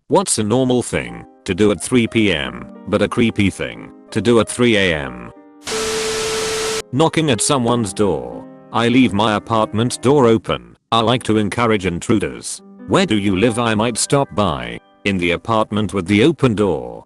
What's a normal thing to do at 3 p.m. but a creepy thing to do at 3 a.m.? Knocking at someone's door. I leave my apartment door open. I like to encourage intruders. Where do you live? I might stop by. In the apartment with the open door.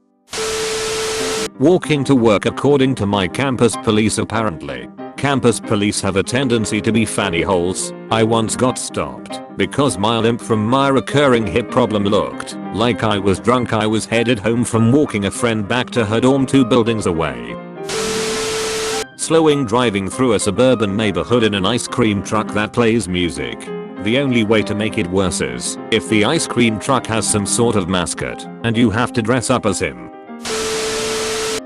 Walking to work. According to my campus police, apparently campus police have a tendency to be fanny holes. I once got stopped because my limp from my recurring hip problem looked like I was drunk. I was headed home from walking a friend back to her dorm 2 buildings away. Slowing driving through a suburban neighborhood in an ice cream truck that plays music. The only way to make it worse is if the ice cream truck has some sort of mascot and you have to dress up as him.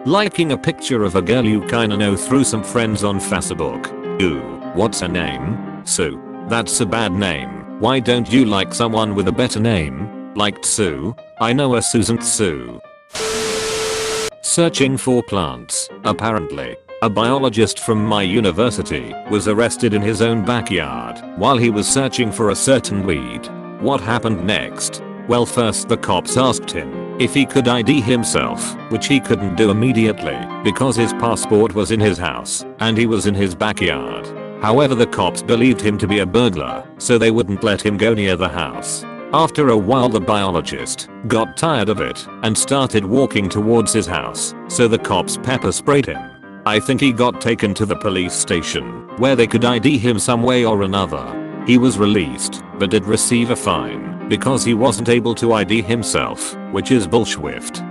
Liking a picture of a girl you kinda know through some friends on Facebook. Ooh, what's her name? Sue. That's a bad name. Why don't you like someone with a better name? Like Sue? I know a Susan Sue. Searching for plants. Apparently, a biologist from my university was arrested in his own backyard while he was searching for a certain weed. What happened next? Well, first the cops asked him if he could ID himself, which he couldn't do immediately because his passport was in his house and he was in his backyard. However, the cops believed him to be a burglar, so they wouldn't let him go near the house. After a while, the biologist got tired of it and started walking towards his house, so the cops pepper sprayed him. I think he got taken to the police station where they could ID him some way or another. He was released but did receive a fine because he wasn't able to ID himself, which is bullshit.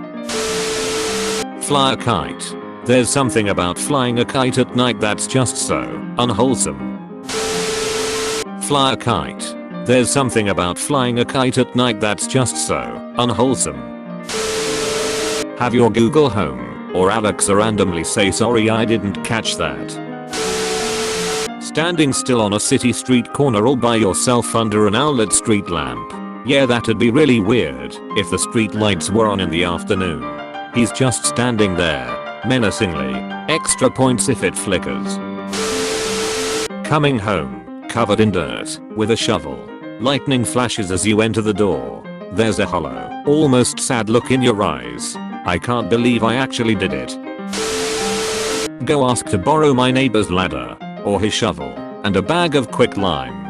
Fly a kite. There's something about flying a kite at night that's just so unwholesome. Fly a kite. There's something about flying a kite at night that's just so unwholesome. Have your Google Home or Alexa randomly say sorry I didn't catch that. Standing still on a city street corner all by yourself under an outlet street lamp. Yeah, that'd be really weird if the street lights were on in the afternoon. He's just standing there, menacingly. Extra points if it flickers. Coming home, covered in dirt, with a shovel. Lightning flashes as you enter the door. There's a hollow, almost sad look in your eyes. I can't believe I actually did it. Go ask to borrow my neighbor's ladder, or his shovel, and a bag of quicklime.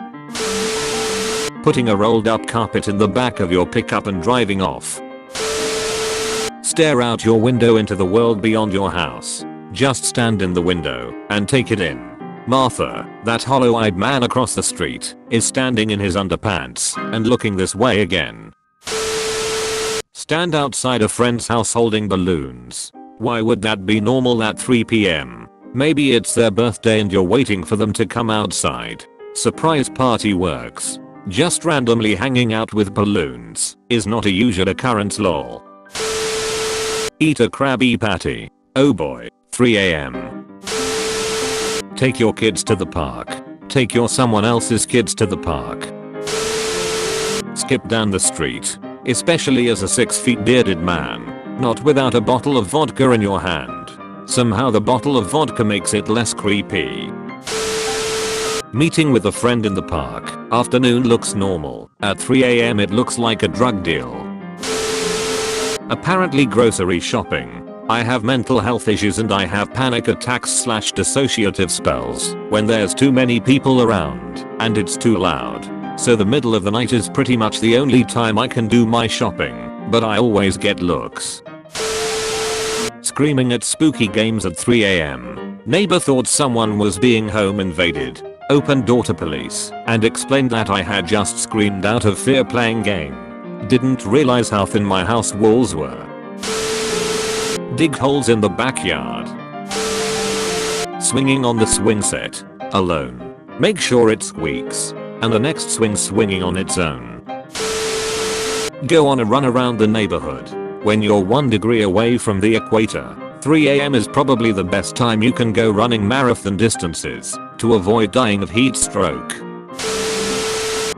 Putting a rolled up carpet in the back of your pickup and driving off. Stare out your window into the world beyond your house. Just stand in the window and take it in. Martha, that hollow-eyed man across the street, is standing in his underpants and looking this way again. Stand outside a friend's house holding balloons. Why would that be normal at 3 p.m? Maybe it's their birthday and you're waiting for them to come outside. Surprise party works. Just randomly hanging out with balloons is not a usual occurrence lol. Eat a Krabby Patty. Oh boy, 3 a.m. Take your kids to the park. Take your someone else's kids to the park. Skip down the street, especially as a 6 feet bearded man, not without a bottle of vodka in your hand. Somehow the bottle of vodka makes it less creepy. Meeting with a friend in the park. Afternoon looks normal. At 3 a.m. it looks like a drug deal. Apparently grocery shopping. I have mental health issues and I have panic attacks / dissociative spells when there's too many people around and it's too loud. So the middle of the night is pretty much the only time I can do my shopping, but I always get looks. Screaming at spooky games at 3 a.m. Neighbor thought someone was being home invaded. Opened door to police and explained that I had just screamed out of fear playing game. Didn't realize how thin my house walls were. Dig holes in the backyard. Swinging on the swing set. Alone. Make sure it squeaks. And the next swing swinging on its own. Go on a run around the neighborhood. When you're 1 degree away from the equator, 3 a.m. is probably the best time you can go running marathon distances to avoid dying of heat stroke.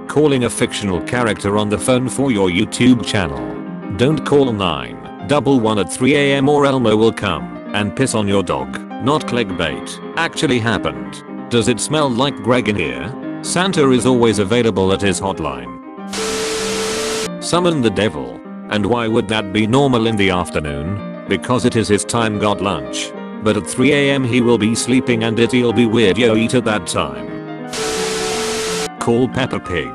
Calling a fictional character on the phone for your YouTube channel. Don't call 911 at 3 a.m. or Elmo will come and piss on your dog. Not clickbait. Actually happened. Does it smell like Greg in here? Santa is always available at his hotline. Summon the devil. And why would that be normal in the afternoon? Because it is his time got lunch. But at 3 AM he will be sleeping and it'll be weird yo eat at that time. Call Peppa Pig.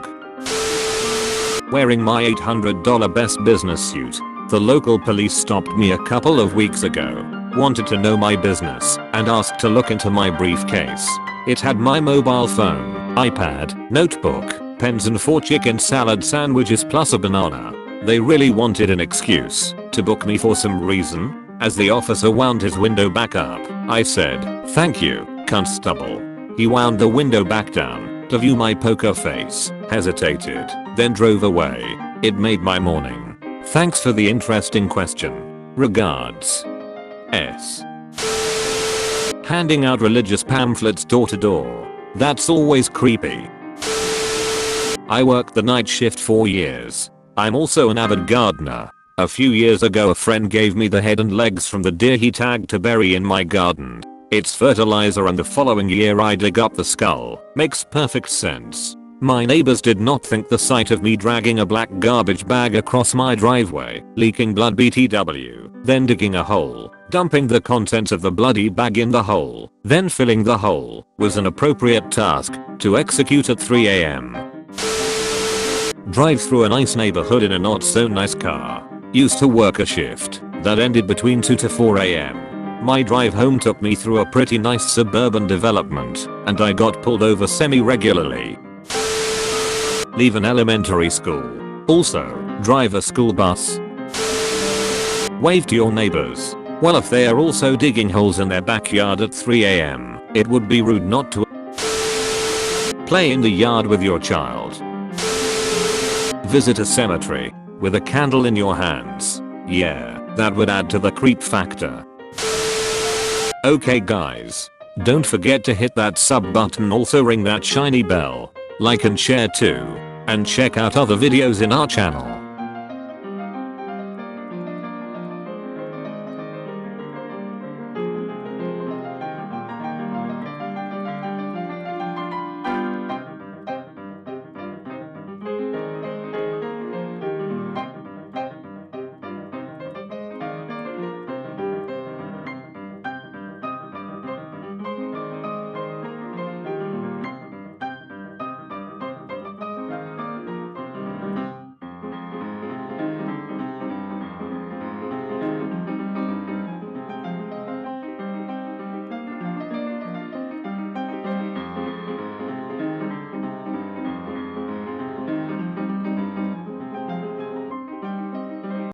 Wearing my $800 best business suit, the local police stopped me a couple of weeks ago, wanted to know my business, and asked to look into my briefcase. It had my mobile phone, iPad, notebook, pens and 4 chicken salad sandwiches plus a banana. They really wanted an excuse to book me for some reason. As the officer wound his window back up, I said, "Thank you, constable." He wound the window back down to view my poker face, hesitated, then drove away. It made my morning. Thanks for the interesting question. Regards. S. Handing out religious pamphlets door to door. That's always creepy. I worked the night shift for years. I'm also an avid gardener. A few years ago a friend gave me the head and legs from the deer he tagged to bury in my garden. It's fertilizer and the following year I dig up the skull. Makes perfect sense. My neighbors did not think the sight of me dragging a black garbage bag across my driveway, leaking blood BTW, then digging a hole, dumping the contents of the bloody bag in the hole, then filling the hole, was an appropriate task to execute at 3 AM. Drive through a nice neighborhood in a not so nice car. Used to work a shift that ended between 2 to 4 AM. My drive home took me through a pretty nice suburban development, and I got pulled over semi-regularly. Leave an elementary school. Also, drive a school bus. Wave to your neighbors. Well, if they are also digging holes in their backyard at 3 AM, it would be rude not to. Play in the yard with your child. Visit a cemetery with a candle in your hands. Yeah, that would add to the creep factor. Okay guys, don't forget to hit that sub button, also ring that shiny bell, like and share too, and check out other videos in our channel.